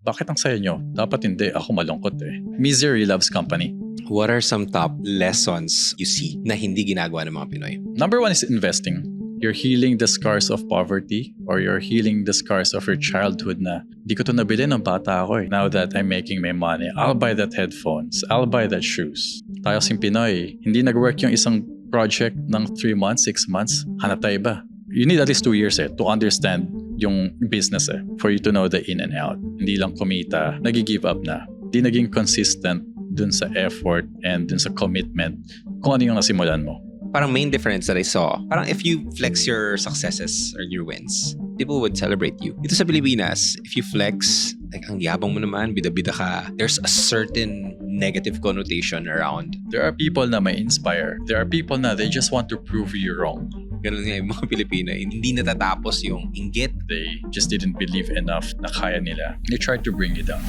bakit ang saya nyo? Dapat hindi, ako malungkot eh. Misery loves company. What are some top lessons you see na hindi ginagawa ng mga Pinoy? Number one is investing. You're healing the scars of poverty or you're healing the scars of your childhood na di ko to nabili ng bata ako eh. Now that I'm making my money, I'll buy that headphones, I'll buy that shoes. Tayo sing Pinoy, hindi nag-work yung isang project ng 3 months, 6 months, hanap tayo iba. You need at least 2 years to understand yung business for you to know the in and out. Hindi lang kumita, nag-give up na. Di naging consistent dun sa effort and dun sa commitment kung ano yung nasimulan mo. Parang main difference that I saw, parang if you flex your successes or your wins, people would celebrate you. Dito sa Pilipinas, if you flex, like ang yabang mo naman, bida-bida ka, there's a certain negative connotation around. There are people na may inspire. There are people na they just want to prove you wrong. Ganun nga yung mga Pilipino, hindi natatapos yung inggit. They just didn't believe enough na kaya nila. They tried to bring you down.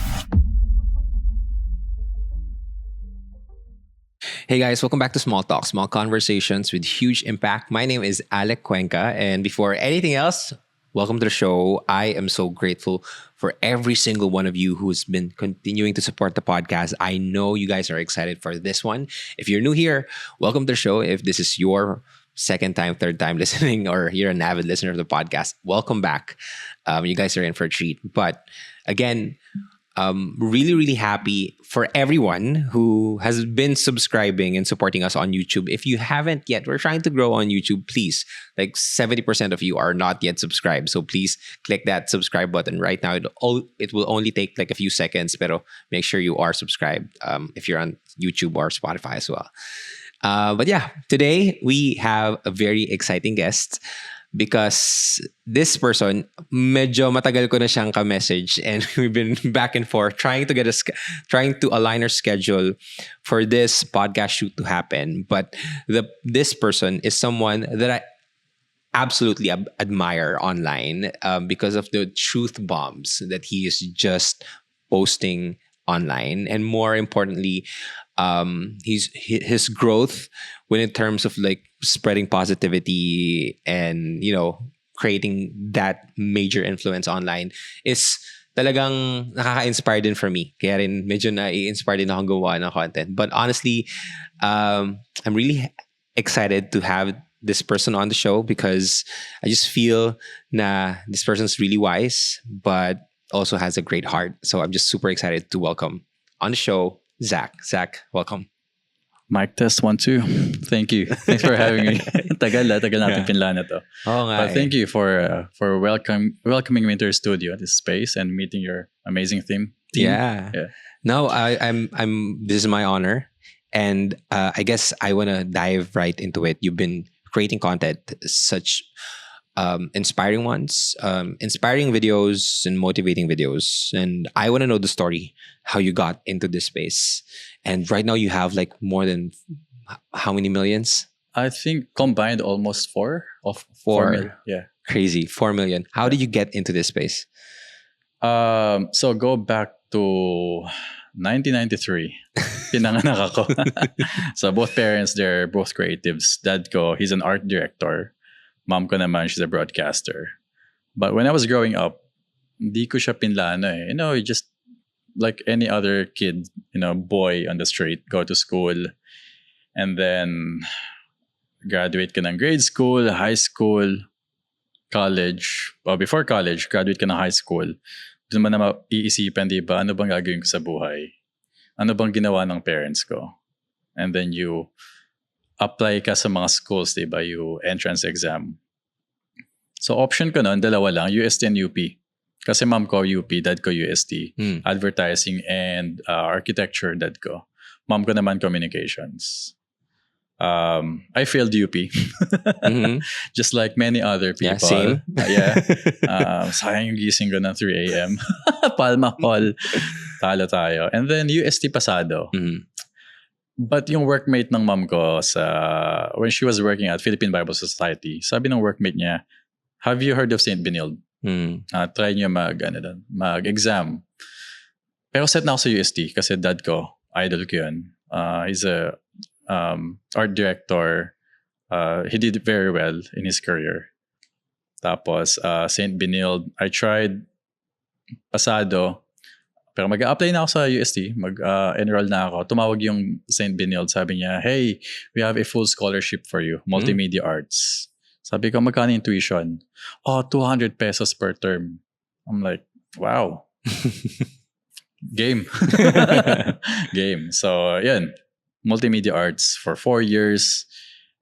Hey guys, welcome back to Small Talk, small conversations with huge impact. My name is Alec Cuenca, and before anything else, welcome to the show. I am so grateful for every single one of you who's been continuing to support the podcast. I know you guys are excited for this one. If you're new here, welcome to the show. If this is your second time, third time listening, or you're an avid listener of the podcast, welcome back. You guys are in for a treat. But again, really, really happy for everyone who has been subscribing and supporting us on YouTube. If you haven't yet, we're trying to grow on YouTube. Please, like 70% of you are not yet subscribed. So please click that subscribe button right now. It will only take like a few seconds, pero make sure you are subscribed if you're on YouTube or Spotify as well. But yeah, today we have a very exciting guest. Because this person, medyo matagal ko na siyang ka-message and we've been back and forth trying to align our schedule for this podcast shoot to happen. But this person is someone that I absolutely admire online because of the truth bombs that he is just posting online, and more importantly, his growth when in terms of like spreading positivity and creating that major influence online is talagang nakaka-inspire din for me. Kaya rin medyo na-inspire din akong gawa ng content. But honestly, I'm really excited to have this person on the show because I just feel na this person's really wise but also has a great heart. So I'm just super excited to welcome on the show Zach. Zach, welcome. Mic test 1, 2. Thank you. Thanks for having me. tagal natin pinla na to. But thank you for welcoming me into your studio, this space, and meeting your amazing team. Yeah. No, I'm. This is my honor, and I guess I want to dive right into it. You've been creating content, such inspiring ones, inspiring videos and motivating videos, and I want to know the story, how you got into this space. And right now you have like more than how many millions? I think combined almost 4 million. Yeah. Crazy. 4 million. How did you get into this space? So go back to 1993. Pinanganak ako. So both parents, they're both creatives. Dad ko, he's an art director. Mom ko naman, she's a broadcaster. But when I was growing up, hindi ko siya pinlano eh. Just like any other kid, boy on the street, go to school, and then graduate ka ng grade school, high school, college. Well, before college, graduate ka ng high school. Doon mo na maiisipan, di ba? Ano bang gagawin ko sa buhay? Ano bang ginawa ng parents ko? And then you apply ka sa mga schools, di ba? You entrance exam. So option ko noon, dalawa lang, UST and UP. Kasi mom ko UP, dad ko UST. Advertising and architecture, dad ko. Mom ko naman communications. I failed UP. Mm-hmm. Just like many other people. Yeah, same. Sayang yung gising ko ng 3 a.m. Palma Hall. Talo tayo. And then UST pasado. Mm-hmm. But yung workmate ng mom ko when she was working at Philippine Bible Society, sabi ng workmate niya, have you heard of St. Benilde? Try nyo mag-exam. Pero set na ako sa UST kasi dad ko, idol ko yun. He's a art director. He did very well in his career. Tapos, St. Benilde, I tried pasado, Pero mag-a-apply na ako sa UST, mag-enroll na ako. Tumawag yung St. Benilde, sabi niya, hey, we have a full scholarship for you, multimedia arts. Sabi ko, magkano yung tuition? Oh, 200 pesos per term. I'm like, wow. Game. Game. So, yun. Multimedia arts for 4 years.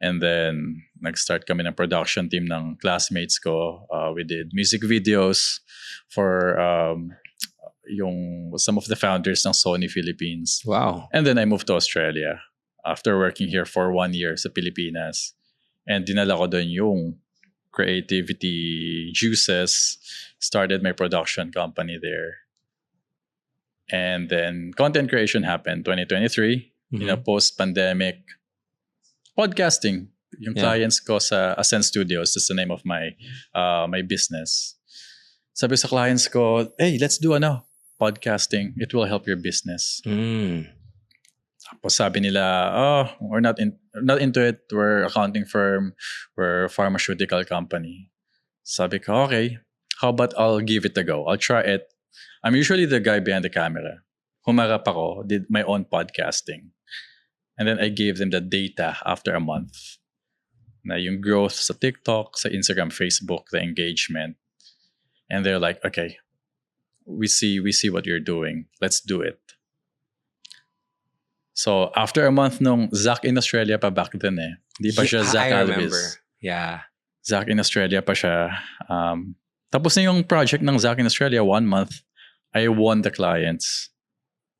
And then, nag-start kami ng production team ng classmates ko. We did music videos for some of the founders ng Sony Philippines. Wow. And then I moved to Australia after working here for 1 year sa Pilipinas. And dinala ko doon yung creativity juices. Started my production company there. And then content creation happened 2023. Post-pandemic. Podcasting. Yung clients ko sa Ascend Studios. That's the name of my my business. Sabi sa clients ko, hey, let's do podcasting. It will help your business. Tapos sabi nila, we're not into it. We're accounting firm. We're a pharmaceutical company. Sabi ko, okay, how about I'll give it a go? I'll try it. I'm usually the guy behind the camera. Humarap ako, did my own podcasting. And then I gave them the data after a month. Na yung growth sa TikTok, sa Instagram, Facebook, the engagement. And they're like, okay, we see what you're doing. Let's do it. So after a month nung Zach in Australia pa back then Di pa siya Zach I Alves. remember. Yeah. Zach in Australia pa siya. Tapos na yung project ng Zach in Australia, 1 month, I won the clients.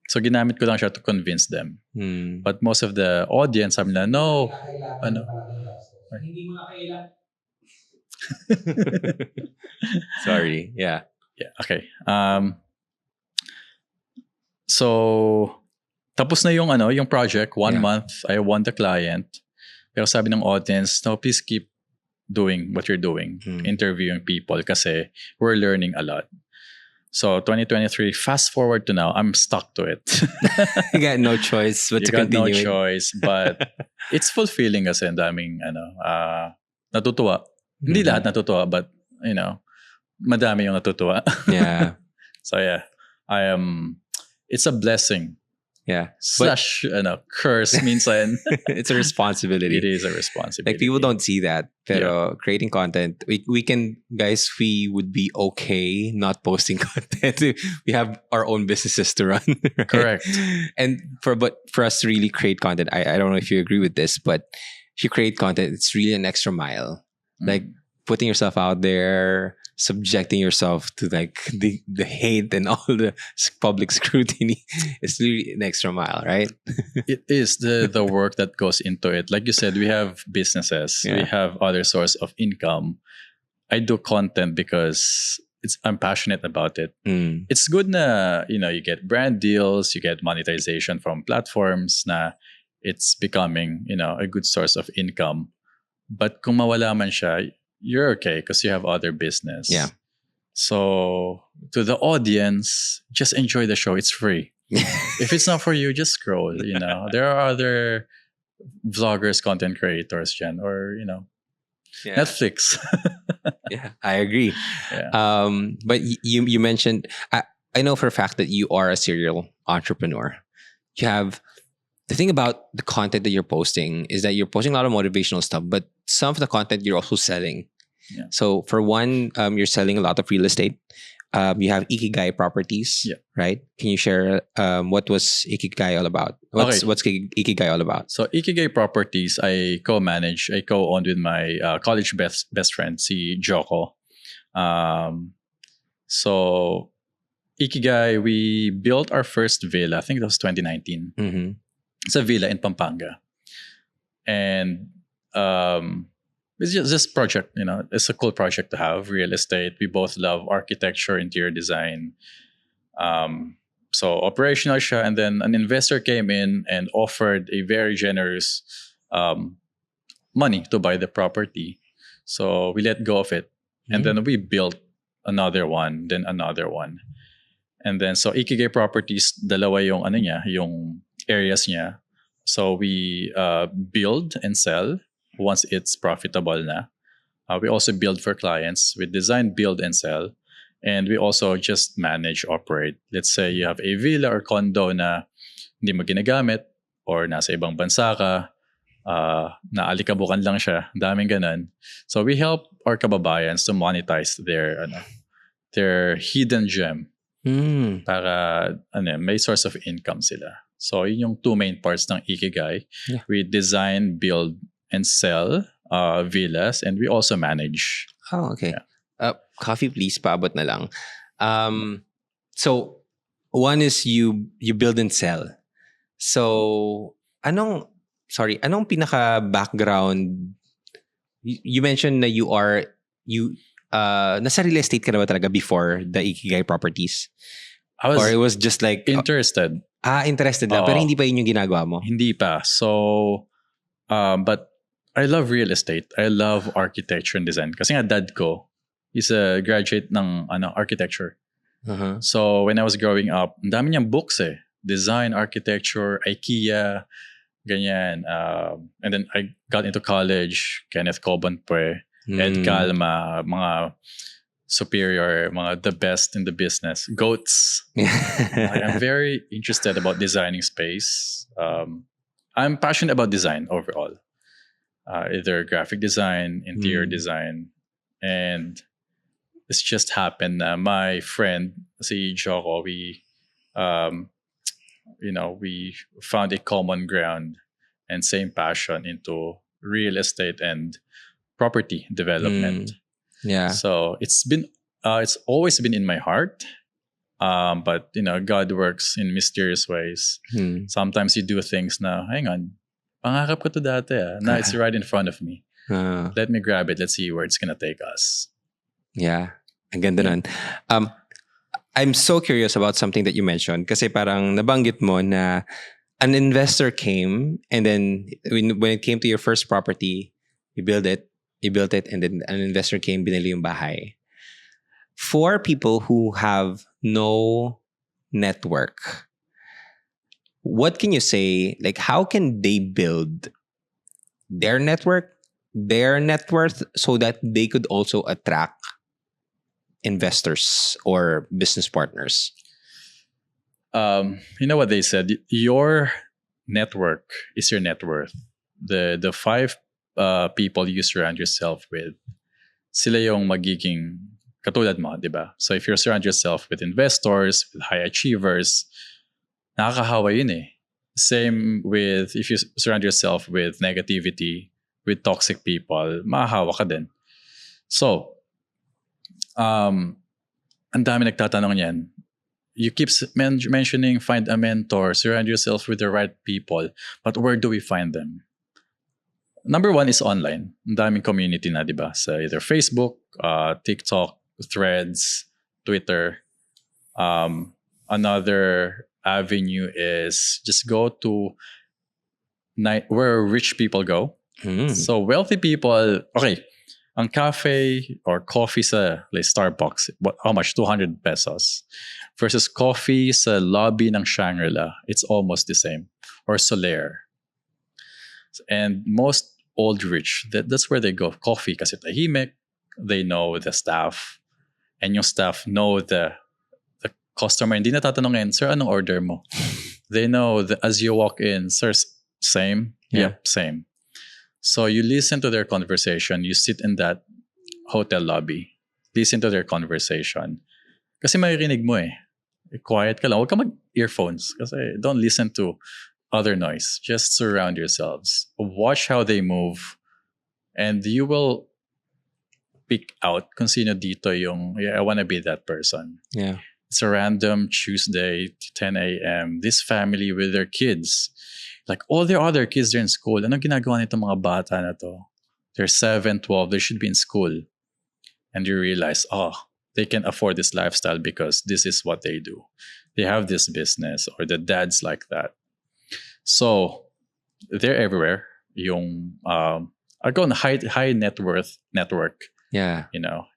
So ginamit ko lang siya to convince them. But most of the audience sabi nila, no. Hindi mo na kailangan. Sorry. Yeah. Yeah, okay. So tapos na yung project, 1 month, I won the client. Pero sabi ng audience, no, please keep doing what you're doing, interviewing people kasi we're learning a lot. So 2023, fast forward to now, I'm stuck to it. You got no choice but you to got no continue. choice, but it's fulfilling kasi ang daming natutuwa. Hindi lahat natutuwa, but madami yung natutuwa. Yeah. So yeah, it's a blessing. Yeah. Slash curse minsan. It's a responsibility. It is a responsibility. Like people don't see that. Pero creating content, we can, guys, we would be okay not posting content. We have our own businesses to run. Right? Correct. And for us to really create content, I don't know if you agree with this, but if you create content, it's really an extra mile. Like putting yourself out there, subjecting yourself to like the hate and all the public scrutiny. It's really an extra mile, right? It is the work that goes into it. Like you said, we have businesses. Yeah. We have other source of income. I do content because I'm passionate about it. It's good na, you get brand deals, you get monetization from platforms na it's becoming, a good source of income. But kung mawala man siya, you're okay because you have other business. Yeah. So to the audience, just enjoy the show. It's free. If it's not for you, just scroll. There are other vloggers, content creators, Jen, or Netflix. Yeah, I agree. Yeah. But you mentioned, I know for a fact that you are a serial entrepreneur. You have the thing about the content that you're posting is that you're posting a lot of motivational stuff, but some of the content you're also selling. Yeah. So for one, you're selling a lot of real estate. You have Ikigai Properties, right? Can you share what was Ikigai all about? What's Ikigai all about? So Ikigai Properties, I co-manage, I co-owned with my college best friend, si Joko. So Ikigai, we built our first villa. I think that was 2019. It's a villa in Pampanga. And it's just this project, it's a cool project to have, real estate. We both love architecture, interior design. So operational siya, and then an investor came in and offered a very generous money to buy the property. So we let go of it. And then we built another one, then another one. And then so Ikigai Properties, dalawa yung areas niya. So we build and sell once it's profitable na. We also build for clients. We design, build, and sell. And we also just manage, operate. Let's say you have a villa or condo na hindi mo ginagamit or nasa ibang bansa ka, naalikabukan lang siya, daming ganun. So we help our kababayans to monetize their hidden gem para may source of income sila. So yun yung two main parts ng Ikigai. Yeah. We design, build, and sell villas, and we also manage. Oh, okay. Yeah. Coffee please, paabot na lang. So one is you build and sell. So anong pinaka background? You mentioned na nasa real estate ka na ba talaga before the Ikigai Properties? Or it was just like interested. Interested lang, pero hindi pa yun yung ginagawa mo? Hindi pa. So but I love real estate. I love architecture and design. Kasi nga dad ko is a graduate ng architecture. Uh-huh. So when I was growing up, ang dami niyang books design, architecture, IKEA, ganyan. And then I got into college, Kenneth Cobanpue, Ed Calma, mga superior, mga the best in the business, goats. I'm very interested about designing space. I'm passionate about design overall. Either graphic design, interior design, and it's just happened. My friend, si Joko, we found a common ground and same passion into real estate and property development. Yeah. So it's always been in my heart. But God works in mysterious ways. Sometimes you do things na, hang on, pangarap ko to dati. Now it's right in front of me. Let me grab it. Let's see where it's gonna take us. Yeah. Ang ganda nun. I'm so curious about something that you mentioned kasi parang nabanggit mo na an investor came and then when it came to your first property, you built it, and then an investor came, binili yung bahay. For people who have no network, what can you say? Like, how can they build their network, their net worth, so that they could also attract investors or business partners? You know what they said? Your network is your net worth. The 5 people you surround yourself with, sila yung magiging katulad mo, di ba? So if you surround yourself with investors, with high achievers, nakakahawa yun . Same with if you surround yourself with negativity, with toxic people, mahahawa ka din. So, ang dami nagtatanong yan. You keep mentioning find a mentor, surround yourself with the right people, but where do we find them? Number 1 is online. Ang daming community na, di ba? Sa either Facebook, TikTok, Threads, Twitter. Another avenue is just go to where rich people go. So wealthy people, okay, ang cafe or coffee sa like Starbucks, how much? 200 pesos. Versus coffee sa lobby ng Shangri-La, it's almost the same. Or Solaire. And most old rich, that's where they go. Coffee kasi tahimik, they know the staff, and yung staff know the customer. Hindi na tatanungin, sir, anong order mo? They know that as you walk in, sir, same? Yeah. Yep, same. So you listen to their conversation. You sit in that hotel lobby. Listen to their conversation. Kasi maririnig mo . Quiet ka lang. Huwag ka mag-earphones. Kasi don't listen to other noise. Just surround yourselves. Watch how they move. And you will pick out kung sino dito yung, I want to be that person. Yeah. It's a random Tuesday, 10 a.m. This family with their kids. Like all their other kids are in school. Anong ginagawa nitong mga bata na to? They're 7, 12. They should be in school. And you realize, they can afford this lifestyle because this is what they do. They have this business or the dad's like that. So they're everywhere. Yung again, high net worth network. Yeah.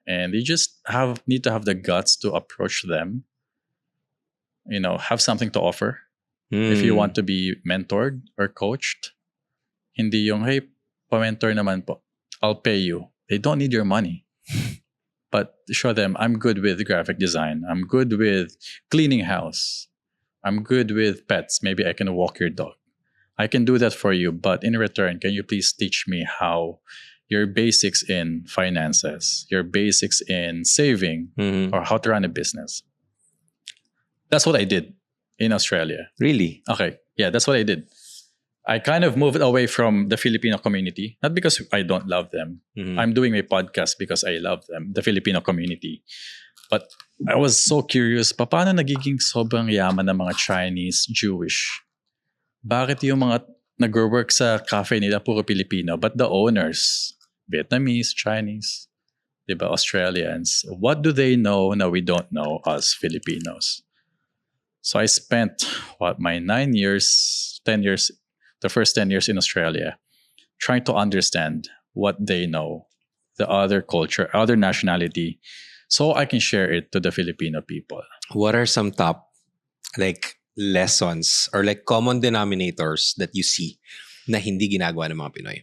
And you just need to have the guts to approach them. Have something to offer. If you want to be mentored or coached, hindi yung, hey, pa-mentor naman po. I'll pay you. They don't need your money. but show them I'm good with graphic design. I'm good with cleaning house. I'm good with pets. Maybe I can walk your dog. I can do that for you, but in return, can you please teach me how your basics in finances, your basics in saving, Mhm. or how to run a business? That's what I did in Australia. Really? Okay. Yeah, that's what I did. I kind of moved away from the Filipino community, not because I don't love them. Mhm. I'm doing my podcast because I love them, the Filipino community. But I was so curious, paano nagiging sobrang yaman ng mga Chinese, Jewish? Bakit yung mga nag-work sa cafe nila puro Filipino, but the owners, Vietnamese, Chinese, diba, Australians, what do they know na we don't know as Filipinos? So I spent my 9 years, 10 years, the first 10 years in Australia, trying to understand what they know, the other culture, other nationality, so I can share it to the Filipino people. What are some top like lessons or like common denominators that you see na hindi ginagawa ng mga Pinoy?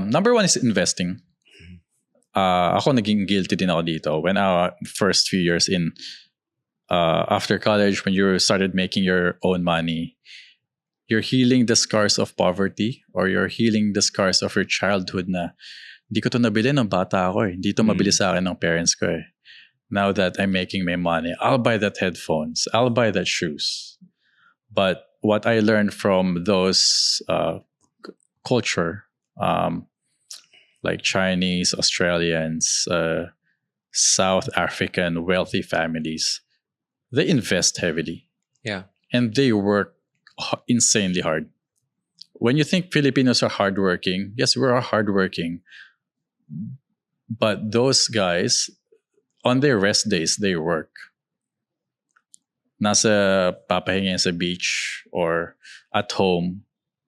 Number one is investing. Ako naging guilty din ako dito when first few years in after college, when you started making your own money, you're healing the scars of poverty or you're healing the scars of your childhood na hindi ko to nabili ng bata ako eh. Hindi to mabili sa akin ng parents ko eh. Now that I'm making my money, I'll buy that headphones. I'll buy that shoes. But what I learned from those culture, like Chinese, Australians, South African wealthy families, they invest heavily. Yeah. And they work insanely hard. When you think Filipinos are hardworking, yes, we are hardworking. But those guys, on their rest days, they work. Nasa papahinga sa beach or at home,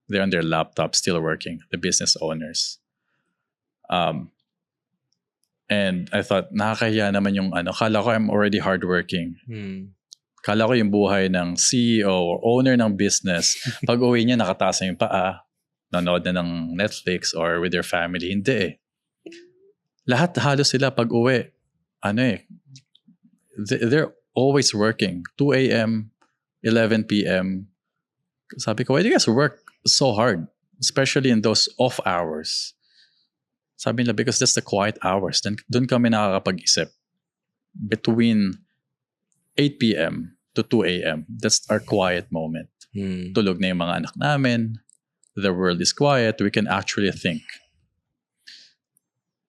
they're on their laptop still working, the business owners. And I thought, nakakahiya naman yung kala ko I'm already hardworking. Kala ko yung buhay ng CEO or owner ng business, pag uwi niya nakataas na yung paa, nanood na ng Netflix or with their family. Hindi eh. Lahat halos sila pag uwi, they're always working. 2 a.m., 11 p.m. Sabi ko, why do you guys work so hard? Especially in those off hours. Sabi nila, because that's the quiet hours. Then doon kami nakakapag-isip. Between 8 p.m. to 2 a.m., that's our quiet moment. Tulog na yung mga anak namin. The world is quiet. We can actually think.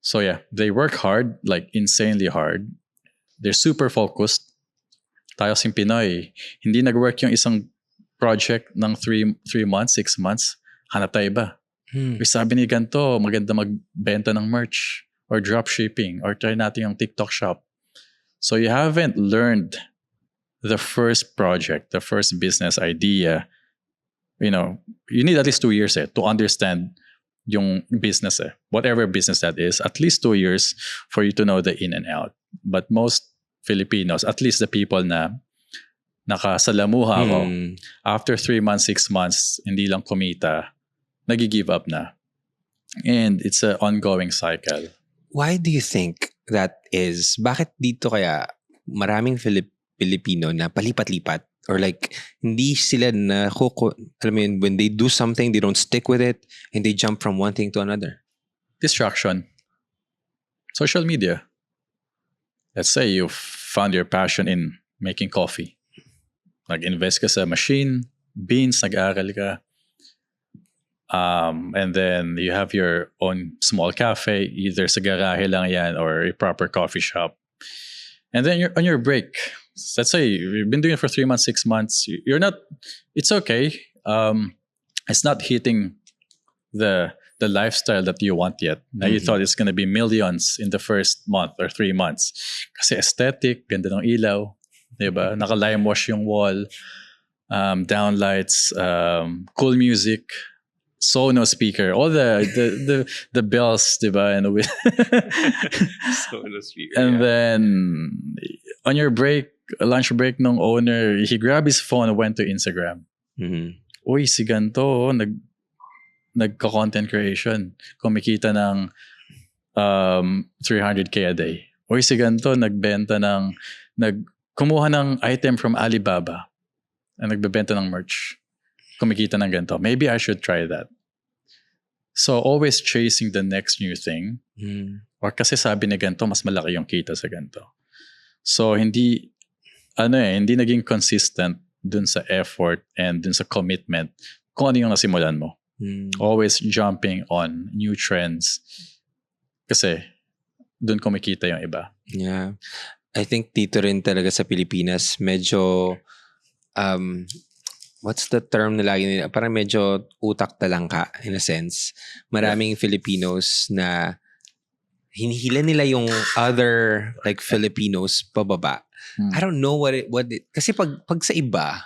So yeah, they work hard, like insanely hard. They're super focused. Tayo sing Pinoy, hindi nag-work yung isang project ng 3 months, 6 months. Hanap tayo iba. Sabi ni ganito, maganda magbenta ng merch or drop shipping or try natin yung TikTok shop. So you haven't learned the first project, the first business idea. You need at least 2 years to understand yung business whatever business that is, at least 2 years for you to know the in and out. But most Filipinos, at least the people na nakasalamuha ko, after 3 months, 6 months, hindi lang kumita, nag-give up na. And it's an ongoing cycle. Why do you think that is? Bakit dito kaya maraming Filipino na palipat-lipat? Or like, hindi sila na, alam mo yun, when they do something, they don't stick with it, and they jump from one thing to another. Distraction. Social media. Let's say you found your passion in making coffee. Nag-invest ka sa machine, beans, nag-aaral ka. And then you have your own small cafe, either sa garahe lang yan or a proper coffee shop. And then you're on your break. Let's say you've been doing it for 3 months, 6 months. It's okay. It's not hitting the lifestyle that you want yet. Now you thought it's going to be millions in the first month or 3 months. Kasi aesthetic, ganda ng ilaw. Diba? Naka-lime wash yung wall. Downlights, cool music. Sonos speaker, all the bells, diba? And Sonos speaker. And then on your break, lunch break ng owner, he grabbed his phone and went to Instagram. Uy, si ganto, nagka-content creation. Kumikita ng 300K a day. Uy, si ganito, kumuha ng item from Alibaba na nagbebenta ng merch. Kumikita ng ganito. Maybe I should try that. So, always chasing the next new thing. Or kasi sabi ni ganito, mas malaki yung kita sa ganito. So, hindi naging consistent dun sa effort and dun sa commitment kung ano yung nasimulan mo. Always jumping on new trends. Kasi, dun kumikita yung iba. Yeah. I think dito rin talaga sa Pilipinas, medyo, what's the term na lagi nila? Parang medyo utak talangka in a sense. Maraming Filipinos na hinihila nila yung other like Filipinos pababa. I don't know what it kasi pag sa iba,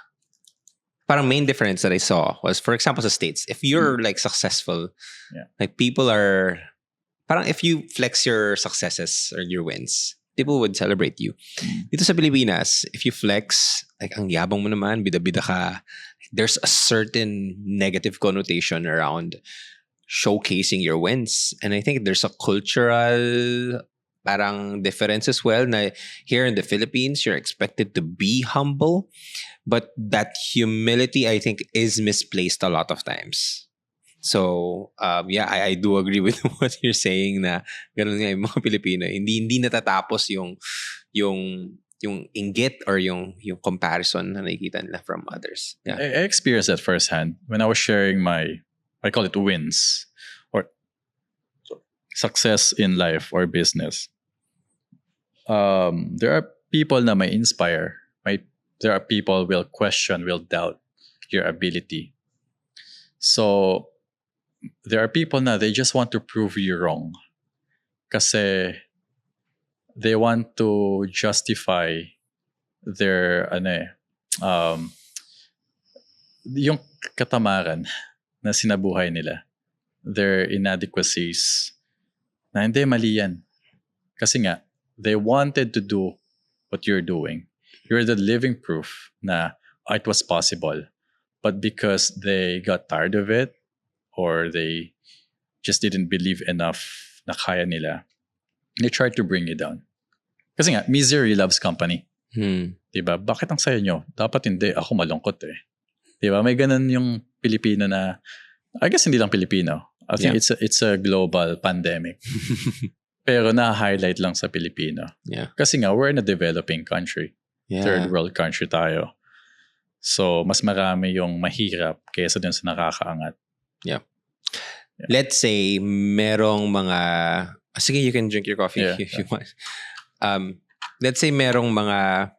parang main difference that I saw was, for example, sa States, if you're like successful, like people are, parang if you flex your successes or your wins, people would celebrate you. Dito sa Pilipinas, if you flex, like ang yabang mo naman, bida-bida ka, there's a certain negative connotation around showcasing your wins. And I think there's a cultural parang difference as well na here in the Philippines, you're expected to be humble. But that humility, I think, is misplaced a lot of times. So, I do agree with what you're saying na ganun nga yung mga Pilipino. Hindi natatapos yung inggit or yung comparison na nakikita nila from others. Yeah. I experienced that firsthand when I was sharing I call it wins or success in life or business. There are people na may inspire. There are people will question, will doubt your ability. So, there are people na they just want to prove you wrong. Kasi they want to justify their yung katamaran na sinabuhay nila. Their inadequacies. Na hindi, mali yan. Kasi nga, they wanted to do what you're doing. You're the living proof na it was possible. But because they got tired of it, or they just didn't believe enough na kaya nila, they tried to bring you down. Kasi nga, misery loves company. Diba? Bakit ang saya nyo? Dapat hindi. Ako malungkot eh. Diba? May ganun yung Pilipino na, I guess hindi lang Pilipino. I think it's a global pandemic. Pero na-highlight lang sa Pilipino. Yeah. Kasi nga, we're in a developing country. Yeah. Third world country tayo. So, mas marami yung mahirap kaysa dun sa nakakaangat. Yeah. Let's say, merong mga... sige, you can drink your coffee if you want. Let's say, merong mga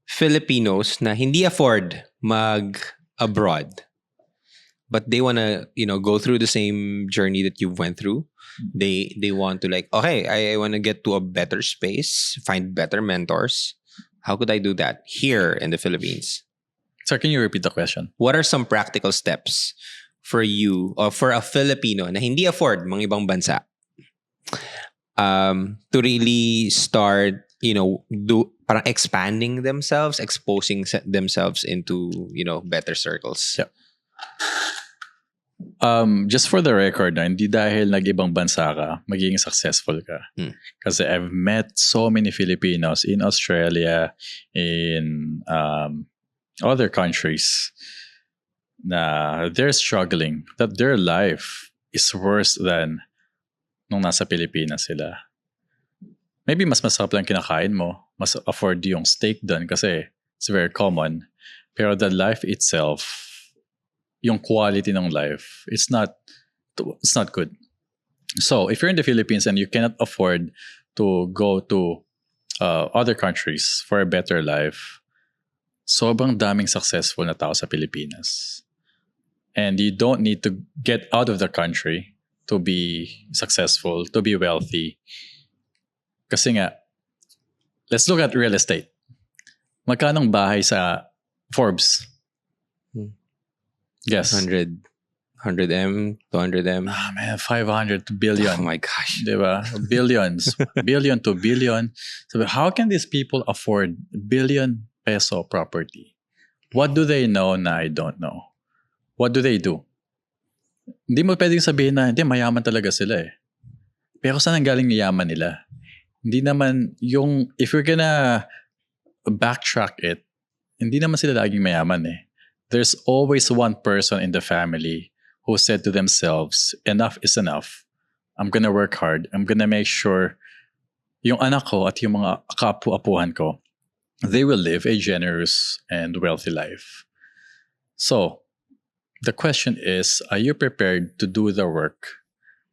Filipinos na hindi afford mag-abroad. But they want to, go through the same journey that you went through. They want to okay, I want to get to a better space, find better mentors. How could I do that here in the Philippines? Sir, can you repeat the question? What are some practical steps for you or for a Filipino na hindi afford mga ibang bansa to really start, parang expanding themselves, exposing themselves into, better circles? Yeah. Just for the record, hindi dahil nag-ibang bansa ka, magiging successful ka. Kasi I've met so many Filipinos in Australia, in other countries, na they're struggling, that their life is worse than nung nasa Pilipinas sila. Maybe mas masarap lang kinakain mo, mas afford yung steak dun kasi it's very common. Pero the life itself, yung quality ng life, it's not good. So, if you're in the Philippines and you cannot afford to go to other countries for a better life, sobrang daming successful na tao sa Pilipinas. And you don't need to get out of the country to be successful, to be wealthy. Kasi nga, let's look at real estate. Magkano ang bahay sa Forbes? Yes. 100M, 200M. Ah, man, 500 billion. Oh my gosh. Diba? Billions. Billion to billion. So how can these people afford billion peso property? What do they know na I don't know? What do they do? Hindi mo pwedeng sabihin na, hindi, mayaman talaga sila eh. Pero saan ang galing yung yaman nila? Hindi naman yung, if you're gonna backtrack it, hindi naman sila laging mayaman eh. There's always one person in the family who said to themselves, enough is enough. I'm gonna work hard. I'm gonna make sure yung anak ko at yung mga kaapu-apuhan ko, they will live a generous and wealthy life. So, the question is, are you prepared to do the work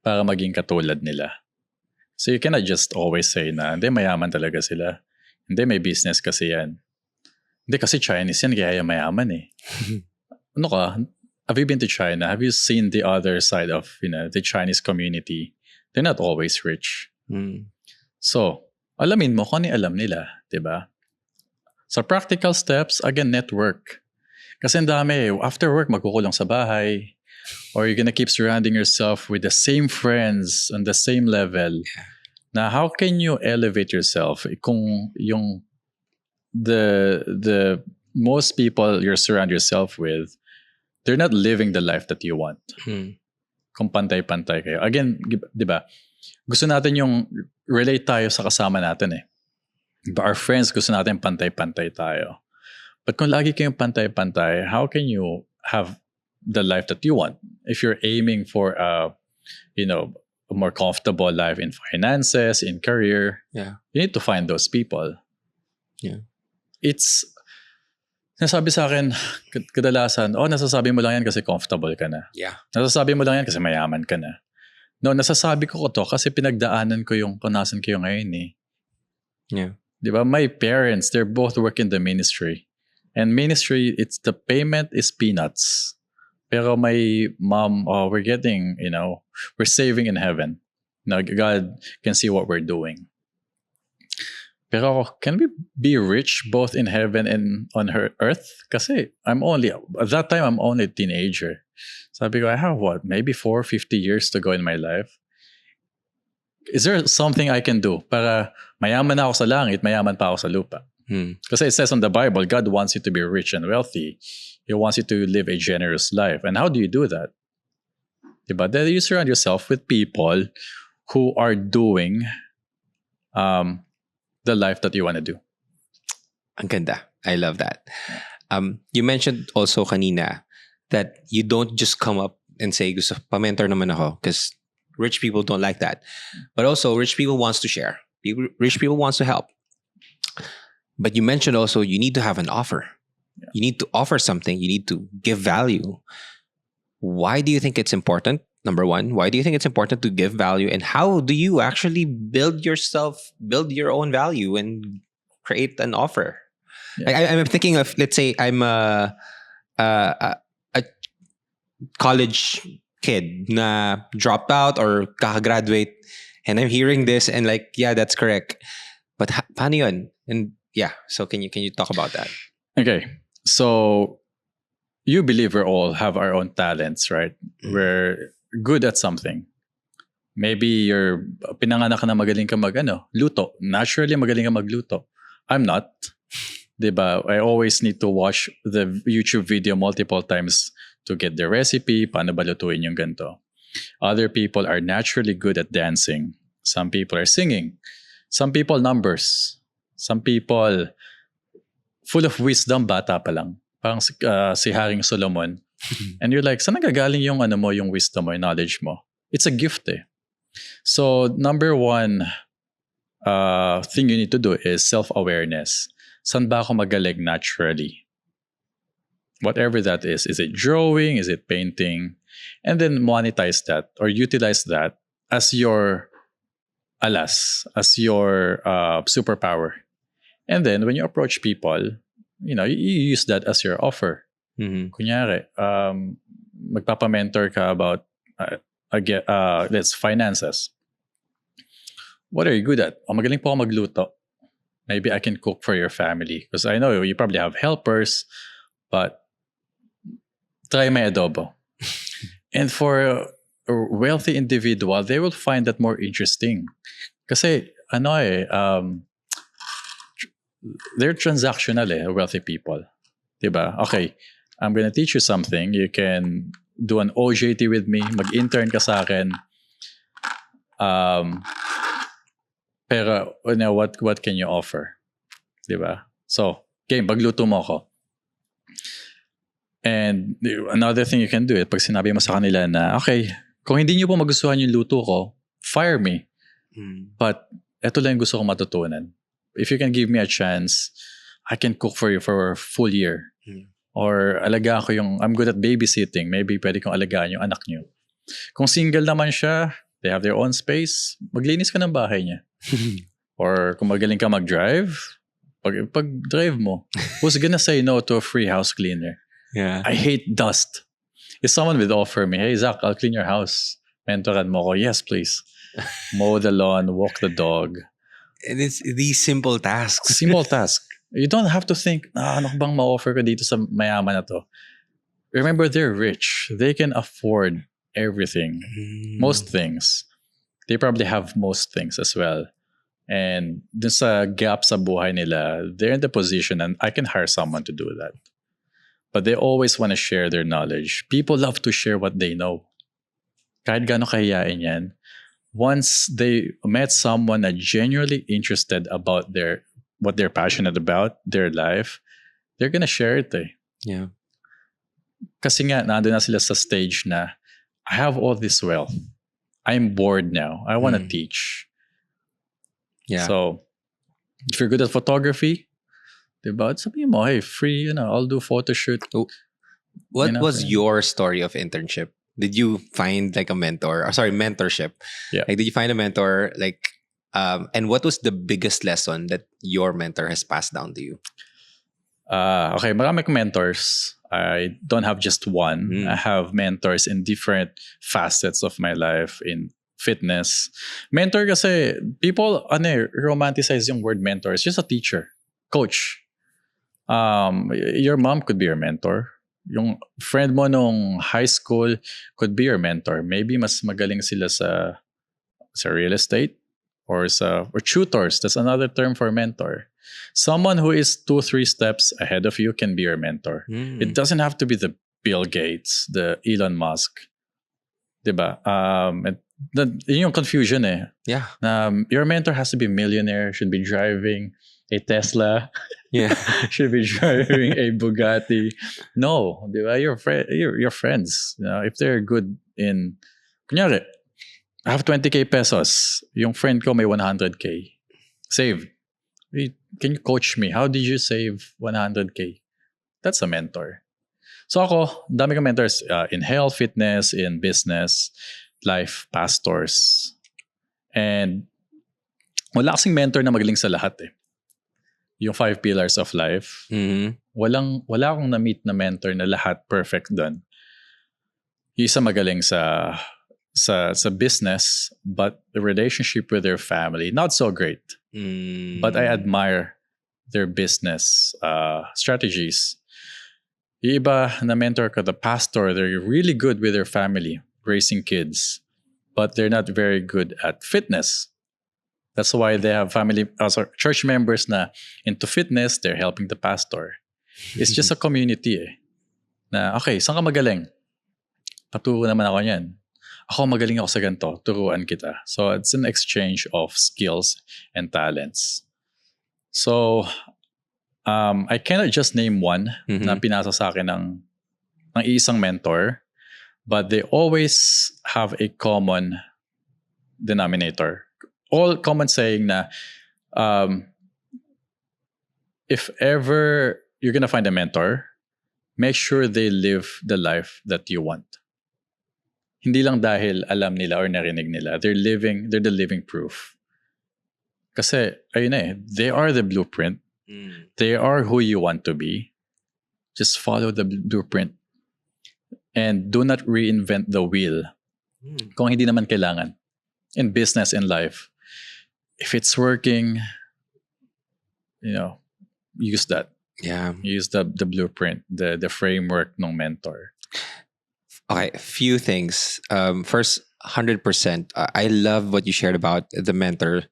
para maging katulad nila? So you cannot just always say na, hindi, mayaman talaga sila. Hindi, may business kasi yan. Hindi, kasi Chinese yan, kaya yan mayaman eh. Ano ka? Have you been to China? Have you seen the other side of, the Chinese community? They're not always rich. So, alamin mo kung ano yung alam nila, di ba? Sa practical steps, again, network. Kasi ang dami, after work, magkukulong sa bahay. Or you're gonna keep surrounding yourself with the same friends on the same level. Na how can you elevate yourself kung yung the most people you surround yourself with, they're not living the life that you want. Kung pantay-pantay kayo. Again, di ba? Gusto natin yung relate tayo sa kasama natin eh. But our friends, gusto natin pantay-pantay tayo. But kung lagi kayong pantay-pantay, how can you have the life that you want? If you're aiming for a more comfortable life in finances, in career, you need to find those people. It's, nasabi sa akin, kadalasan, nasasabi mo lang yan kasi comfortable ka na. Nasasabi mo lang yan kasi mayaman ka na. No, nasasabi ko to kasi pinagdaanan ko yung kung nasan kayo ngayon eh. Di ba? My parents, they're both working in the ministry. And ministry, it's the payment is peanuts. Pero my mom, we're getting, we're saving in heaven. Now, God can see what we're doing. Pero can we be rich both in heaven and on earth? Kasi at that time, I'm only a teenager. Sabi ko, I have maybe 50 years to go in my life. Is there something I can do para mayaman na ako sa langit, mayaman pa ako sa lupa? Kasi it says on the Bible, God wants you to be rich and wealthy. He wants you to live a generous life. And how do you do that? Diba? Then you surround yourself with people who are doing the life that you want to do. Ang ganda. I love that. You mentioned also kanina that you don't just come up and say, gusto pa-mentor naman ako, because rich people don't like that. But also, rich people wants to share. Rich people wants to help. But you mentioned also you need to have an offer. You need to offer something. You need to give value. Why do you think it's important? Number one, why do you think it's important to give value? And how do you actually build your own value and create an offer? I'm thinking of, let's say I'm a college kid na dropped out or kakagraduate, and I'm hearing this and like, yeah, that's correct. But paano yun? And so can you talk about that? Okay. So you believe we all have our own talents, right? We're good at something. Maybe you're pinanganak na magaling ka luto. Naturally magaling ka magluto. I'm not. Diba? I always need to watch the YouTube video multiple times to get the recipe, paano ba lutuin yung ganito. Other people are naturally good at dancing. Some people are singing. Some people numbers. Some people full of wisdom, bata pa lang. Parang si Haring Solomon. And you're like, saan nagagaling yung yung wisdom mo, yung knowledge mo? It's a gift eh. So number one thing you need to do is self-awareness. Saan ba ako magaling naturally? Whatever that is it drawing? Is it painting? And then monetize that or utilize that as your as your superpower. And then when you approach people, you use that as your offer. Kunyari, magpapa-mentor ka about let's finances. What are you good at? Magaling po ako magluto. Maybe I can cook for your family. Because I know you probably have helpers, but try my adobo. And for a wealthy individual, they will find that more interesting. Kasi, they're transactional wealthy people. Diba? Okay, I'm gonna teach you something. You can do an OJT with me. Mag-intern ka sa akin. Um, pero, what can you offer? Diba? So, game, pagluto mo ko. And another thing you can do, pag sinabi mo sa kanila na, okay, kung hindi nyo po magustuhan yung luto ko, fire me. But, eto lang yung gusto kong matutunan. If you can give me a chance, I can cook for you for a full year. Or alaga ko I'm good at babysitting. Maybe pwede kong alagaan yung anak nyo. Kung single naman siya, they have their own space, maglinis ka ng bahay niya. Or kung magaling ka mag-drive, pag-drive mo, who's gonna say no to a free house cleaner? Yeah. I hate dust. If someone would offer me, hey Zach, I'll clean your house. Mentoran mo ko, yes please. Mow the lawn, walk the dog. And it's these simple tasks. Simple task. You don't have to think, ano bang ma-offer ko dito sa mayaman na to? Remember, they're rich. They can afford everything. Most things. They probably have most things as well. And dun sa gap sa buhay nila, they're in the position and I can hire someone to do that. But they always want to share their knowledge. People love to share what they know. Kahit gaano kahiyain yan, once they met someone na genuinely interested about what they're passionate about, their life, they're gonna share it eh. Yeah. Kasi nga, nandun na sila sa stage na, I have all this wealth. I'm bored now. I want to teach. Yeah. So, if you're good at photography, diba? Sabihin mo, hey, free, I'll do photo shoot. What was your story of internship? Did you find like a mentor? Or sorry, mentorship. Yeah. Like, did you find a mentor? Like, and what was the biggest lesson that your mentor has passed down to you? Okay, marami kong mentors. I don't have just one. I have mentors in different facets of my life in fitness. Mentor kasi, people romanticize yung word mentor. It's just a teacher, coach. Your mom could be your mentor. Yung friend mo nung high school could be your mentor. Maybe mas magaling sila sa real estate or tutors. That's another term for mentor. Someone who is 2-3 steps ahead of you can be your mentor. It doesn't have to be the Bill Gates, the Elon Musk. Diba? Yun yung confusion eh. Yeah. Your mentor has to be a millionaire, should be driving a Tesla. Yeah. Should be driving a Bugatti. No, diba? Your friends. If they're good in, kunyari, I have 20k pesos. Yung friend ko may 100k. Saved. Can you coach me? How did you save 100k? That's a mentor. So ako, dami kong mentors in health, fitness, in business, life, pastors. And wala kasing mentor na magaling sa lahat eh. Yung 5 pillars of life. Wala akong na-meet na mentor na lahat perfect dun. Yung isa magaling sa business, but the relationship with their family, not so great. But I admire their business strategies. Yung iba na mentor ko, the pastor, they're really good with their family, raising kids, but they're not very good at fitness. That's why they have church members na into fitness, they're helping the pastor. It's just a community eh. Na, okay, saan ka magaling? Paturo naman ako niyan. Ako magaling ako sa ganito, turuan kita. So it's an exchange of skills and talents. So I cannot just name one na pinasa sa akin ng isang mentor, but they always have a common denominator. All common saying na if ever you're gonna find a mentor, make sure they live the life that you want. Hindi lang dahil alam nila or narinig nila. They're the living proof. Kasi, ayun eh, they are the blueprint. They are who you want to be. Just follow the blueprint. And do not reinvent the wheel. Kung hindi naman kailangan. In business, in life. If it's working, use that. Yeah. Use the blueprint, the framework ng mentor. Okay, a few things. First, 100%. I love what you shared about the mentor.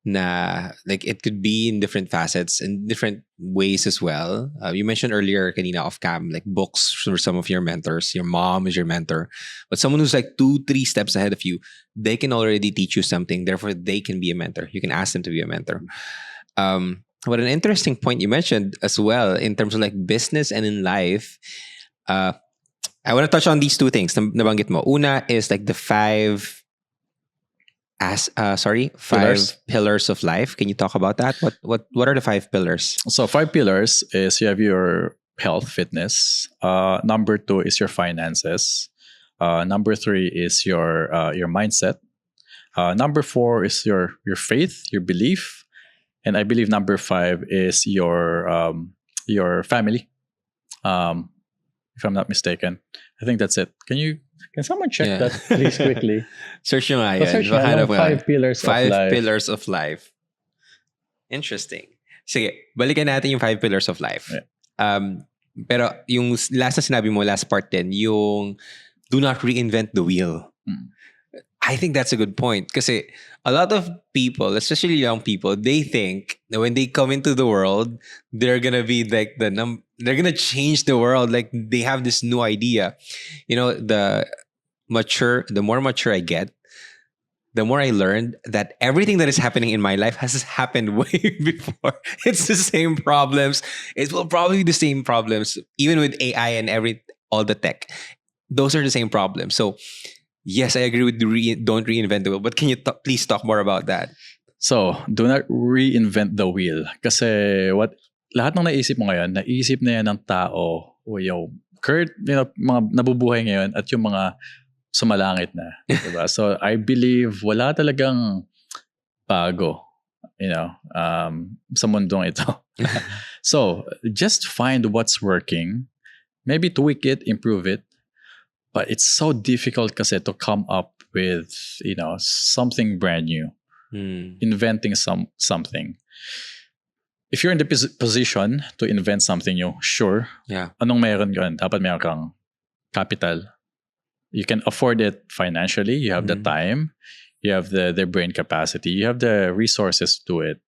Na like it could be in different facets in different ways as well. You mentioned earlier, kanina off cam, like books for some of your mentors. Your mom is your mentor, but someone who's like 2, 3 steps ahead of you, they can already teach you something. Therefore, they can be a mentor. You can ask them to be a mentor. But an interesting point you mentioned as well in terms of like business and in life. I want to touch on these two things. Nabanggit mo. Una is like the five pillars of life. Can you talk about that? What are the 5 pillars? So 5 pillars is you have your health, fitness. Number 2 is your finances. Number 3 is your mindset. Number 4 is your faith, your belief, and I believe number 5 is your family. If I'm not mistaken, I think that's it. Can someone check that please quickly? Search nyo nga yan. Search nga, Hanap nga. 5 pillars of life. 5 pillars of life. Interesting. Sige, balikan natin yung 5 pillars of life. Yeah. Pero yung last na sinabi mo, last part din, yung do not reinvent the wheel. I think that's a good point. Kasi a lot of people, especially young people, they think that when they come into the world, they're gonna be like they're gonna change the world. Like they have this new idea. You know, the more mature I get, the more I learned that everything that is happening in my life has happened way before. It's the same problems. It will probably be the same problems, even with AI and all the tech. Those are the same problems. So yes, I agree with don't reinvent the wheel. But can you please talk more about that? So, do not reinvent the wheel. Kasi lahat ng naisip mo ngayon, naisip na yan ng tao o yung mga nabubuhay ngayon at yung mga sumalangit na. Diba? So, I believe wala talagang bago, sa mundong ito. So, just find what's working. Maybe tweak it, improve it. But it's so difficult kasi to come up with, something brand new. Inventing something. If you're in the position to invent something new, sure. Yeah. Anong meron yun? Dapat meron kang capital. You can afford it financially. You have the time. You have the brain capacity. You have the resources to it.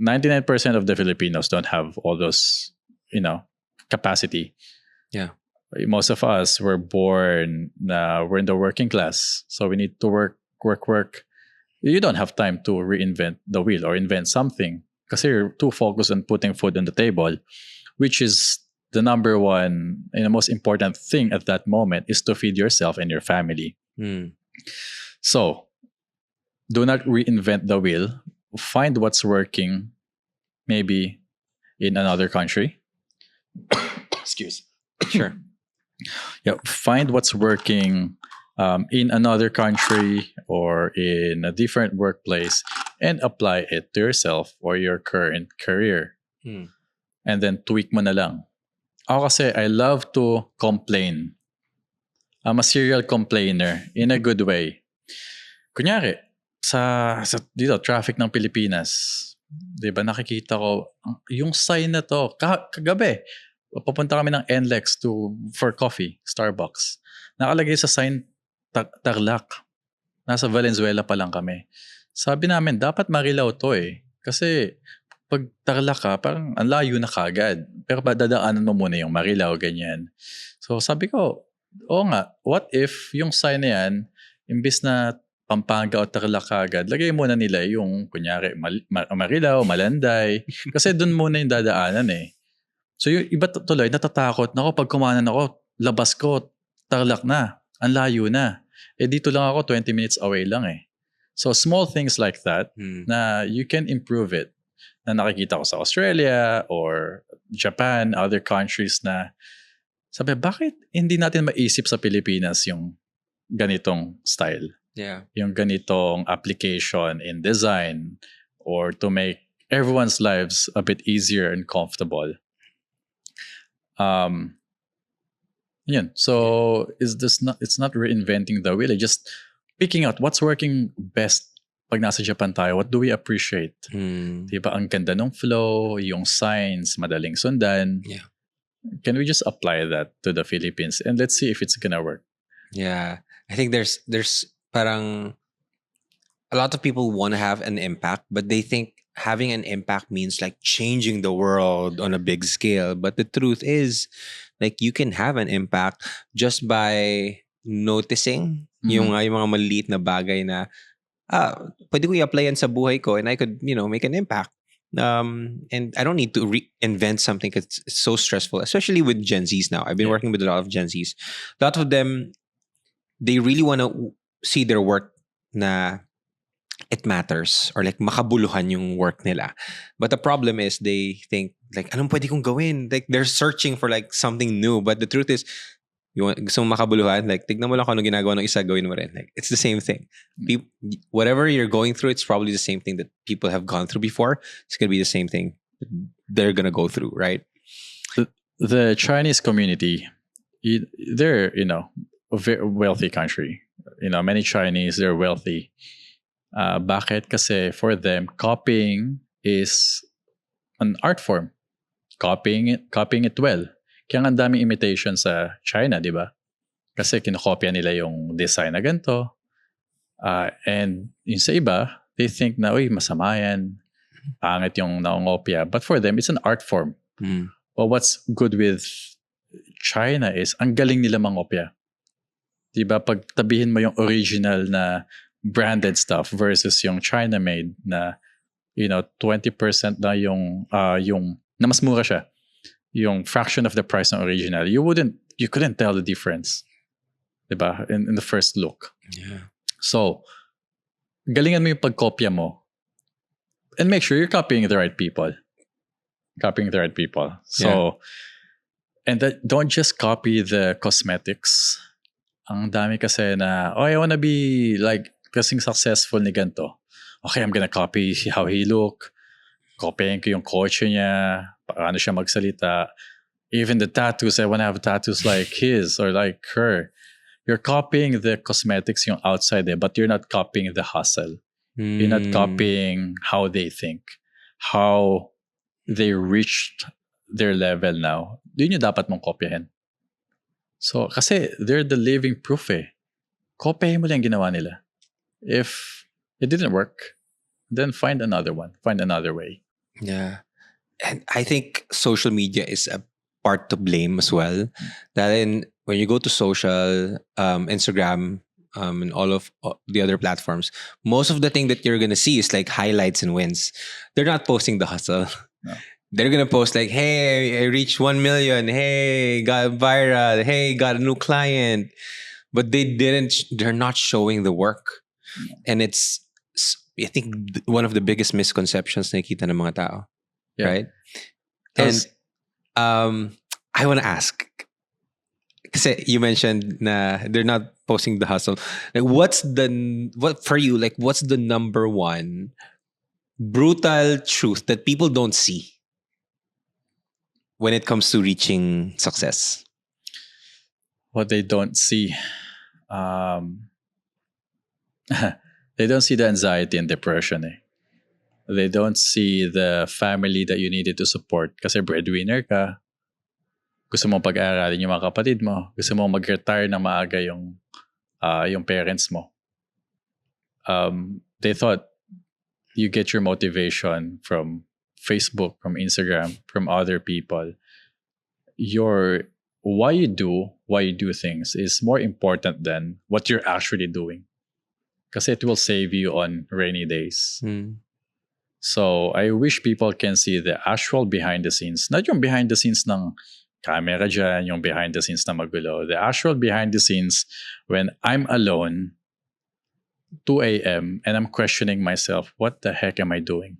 99% of the Filipinos don't have all those, capacity. Yeah. Most of us were born, we're in the working class. So we need to work. You don't have time to reinvent the wheel or invent something because you're too focused on putting food on the table, which is the number one and the most important thing at that moment is to feed yourself and your family. So do not reinvent the wheel. Find what's working maybe in another country. Excuse. Sure. Yeah, find what's working in another country or in a different workplace and apply it to yourself or your current career. And then tweak mo na lang. Ako kasi, I love to complain. I'm a serial complainer in a good way. Kunyari, sa dito, traffic ng Pilipinas, di ba nakikita ko, yung sign na to, kagabi, papunta kami ng NLEX for coffee, Starbucks. Nakalagay sa sign, Tarlac. Nasa Valenzuela pa lang kami. Sabi namin, dapat marilaw to eh. Kasi pag Tarlac ka, parang ang layo na kagad. Pero dadaanan mo muna yung marilaw, ganyan. So sabi ko, oo nga, what if yung sign na yan, imbis na Pampanga o Tarlac kagad, lagay muna nila yung, kunyari, Marilaw, Malanday. Kasi dun muna yung dadaanan eh. So yung iba tuloy, natatakot. Nako, pag kumanan ako, labas ko, Tarlac na. Ang layo na. Dito lang ako, 20 minutes away lang eh. So small things like that, na you can improve it. Na nakikita ko sa Australia or Japan, other countries na sabi, bakit hindi natin maisip sa Pilipinas yung ganitong style? Yeah. Yung ganitong application in design or to make everyone's lives a bit easier and comfortable. So it's not reinventing the wheel, just picking out what's working best. Pag nasa Japan tayo, what do we appreciate? Diba, ang ganda ng flow, yung signs, madaling sundan. Yeah. Can we just apply that to the Philippines and let's see if it's gonna work? Yeah. I think there's parang a lot of people want to have an impact, but they think having an impact means like changing the world on a big scale. But the truth is, like you can have an impact just by noticing yung mga maliit na bagay na pwede ko i-apply yan sa buhay ko and I could, make an impact. And I don't need to reinvent something because it's so stressful, especially with Gen Zs now. I've been working with a lot of Gen Zs. A lot of them, they really want to see their work na it matters or like makabuluhan yung work nila. But the problem is they think like, anong pwede kong gawin? Like they're searching for like something new. But the truth is, gusto mong makabuluhan, like tignan mo lang kung ano ginagawa ng isa, gawin mo rin. Like it's the same thing. Whatever you're going through, it's probably the same thing that people have gone through before. It's gonna be the same thing they're gonna go through, right? The Chinese community, they're a very wealthy country. Many Chinese, they're wealthy. Bakit? Kasi for them, copying is an art form. Copying it well. Kaya ang daming imitation sa China, di ba? Kasi kinokopya nila yung design na ganito. And yung sa iba, they think na, uy, masama yan. Pangit yung naongopya. But for them, it's an art form. But what's good with China is, ang galing nila mangopya. Di ba? Pag tabihin mo yung original na branded stuff versus yung China-made na, 20% na yung na mas mura siya. Yung fraction of the price ng original, you couldn't tell the difference, diba? In the first look. Yeah. So, galingan mo yung pagkopya mo, and make sure you're copying the right people. So, and don't just copy the cosmetics. Ang dami kasi na, I wanna be like kasing successful ni ganito. Okay, I'm gonna copy how he look. Copying ko yung kotse niya, paano siya magsalita. Even the tattoos, I want to have tattoos like his or like her. You're copying the cosmetics yung outside there, but you're not copying the hustle. You're not copying how they think, how they reached their level now. Yun yung dapat mong kopyahin. So, kasi they're the living proof eh. Kopyahin mo lang ginawa nila. If it didn't work, then find another one. Find another way. Yeah. And I think social media is a part to blame as well. That when you go to social, Instagram, and all of the other platforms, most of the thing that you're going to see is like highlights and wins. They're not posting the hustle. No. They're going to post like, hey, I reached 1 million. Hey, got viral. Hey, got a new client. But they're not showing the work. No. And it's, I think, one of the biggest misconceptions nakikita ng mga tao. Yeah. Right? And I want to ask, kasi you mentioned na they're not posting the hustle. Like, what's the number one brutal truth that people don't see when it comes to reaching success? What they don't see. They don't see the anxiety and depression eh. They don't see the family that you needed to support kasi breadwinner ka. Gusto mo pag-aaralin yung mga kapatid mo. Gusto mo mag-retire na maaga yung parents mo. They thought you get your motivation from Facebook, from Instagram, from other people. Why you do things is more important than what you're actually doing. Kasi it will save you on rainy days. So I wish people can see the actual behind the scenes. Not yung behind the scenes ng camera dyan, yung behind the scenes na magulo. The actual behind the scenes when I'm alone, 2 a.m. and I'm questioning myself, what the heck am I doing?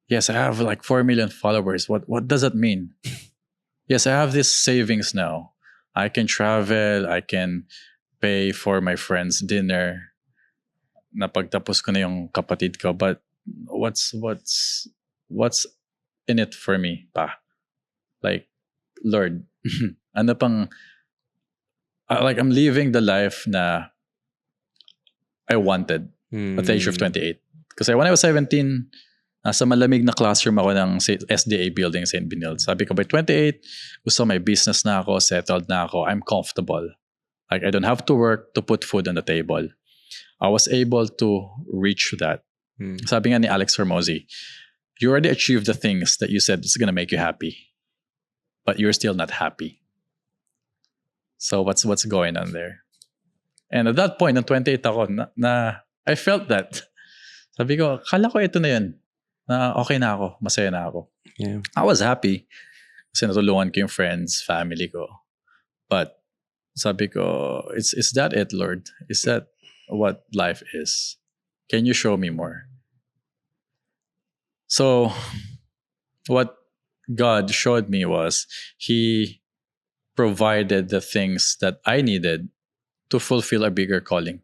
Yes, I have like 4 million followers. What does that mean? Yes, I have this savings now. I can travel, I can pay for my friend's dinner. Napagtapos ko na yung kapatid ko, but what's in it for me pa? Like, Lord, ano pang, like I'm living the life na I wanted at the age of 28. Kasi when I was 17, nasa malamig na classroom ako ng SDA building St. Benilde. Sabi ko, by 28, gusto may business na ako, settled na ako, I'm comfortable. Like I don't have to work to put food on the table. I was able to reach that. Mm. Sabi nga ni Alex Hormozy, you already achieved the things that you said is going to make you happy, but you're still not happy. So what's going on there? And at that point, na 28 ako, na I felt that. Sabi ko, kala ko ito na yun. Na okay na ako, masaya na ako. Yeah. I was happy kasi natulungan ko yung friends, family ko. But sabi ko, is that it, Lord? Is that what life is? Can you show me more? So what God showed me was He provided the things that I needed to fulfill a bigger calling.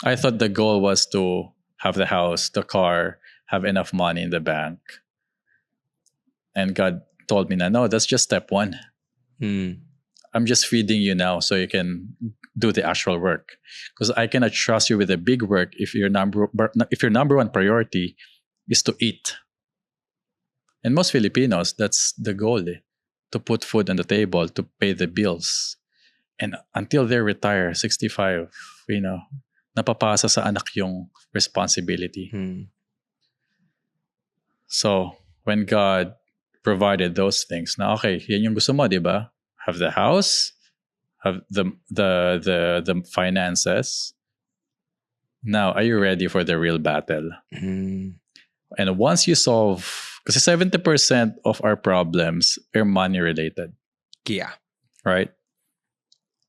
I thought the goal was to have the house, the car, have enough money in the bank. And God told me, no, that's just step one. Mm. I'm just feeding you now so you can do the actual work. Because I cannot trust you with the big work if your number one priority is to eat. And most Filipinos, that's the goal, to put food on the table, to pay the bills. And until they retire, 65, napapasa sa anak yung responsibility. Mm. So, when God provided those things, na okay, yan yung gusto mo, di ba? Have the house, have the finances. Now, are you ready for the real battle? Mm. And once you solve, kasi 70% of our problems are money related, Yeah. right?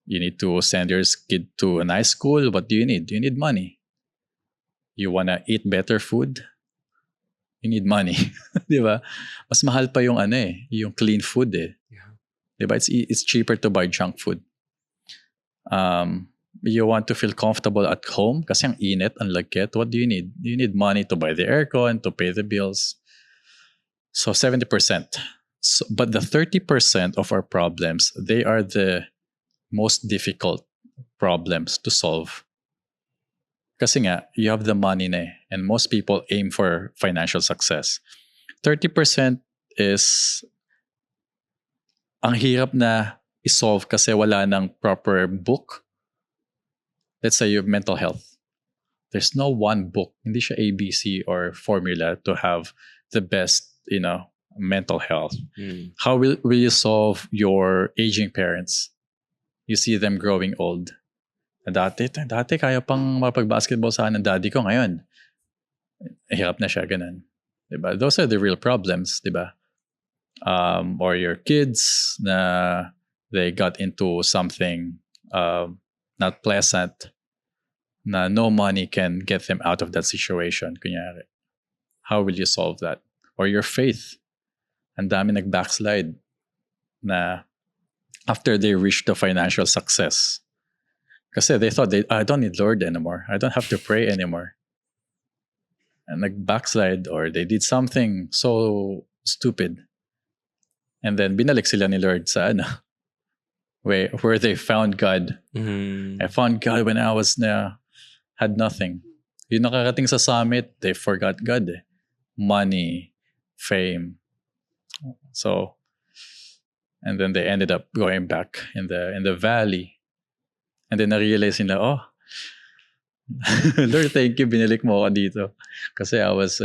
You need to send your kid to a nice school. What do you need? You need money. You want to eat better food? You need money. Di ba? Mas mahal pa yung yung clean food Yeah. Di ba? It's cheaper to buy junk food. You want to feel comfortable at home kasi ang init, ang lagkit. What do you need? You need money to buy the aircon, to pay the bills. So 70%. But the 30% of our problems, they are the most difficult problems to solve. Kasi nga, you have the money and most people aim for financial success. 30% is ang hirap na isolve kasi wala ng proper book. Let's say you have mental health. There's no one book. Hindi siya ABC or formula to have the best, mental health. Mm. How will you solve your aging parents? You see them growing old. Dati kaya pang mapag-basketball sa ng daddy ko ngayon. Hirap na siya, ganun. Diba? Those are the real problems, diba? Or your kids na they got into something not pleasant, na no money can get them out of that situation, kunyari. How will you solve that? Or your faith. Ang dami nag-backslide na after they reached the financial success. Kasi they thought, I don't need Lord anymore. I don't have to pray anymore. And nag-backslide or they did something so stupid. And then binalik sila ni Lord sa where they found God. Mm. I found God when I had nothing. Yung nakarating sa summit, they forgot God. Money, fame. So, and then they ended up going back in the valley. And then na-realize nila, Lord, thank you, binalik mo ako dito. Kasi I was,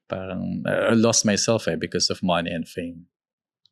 parang, I lost myself because of money and fame.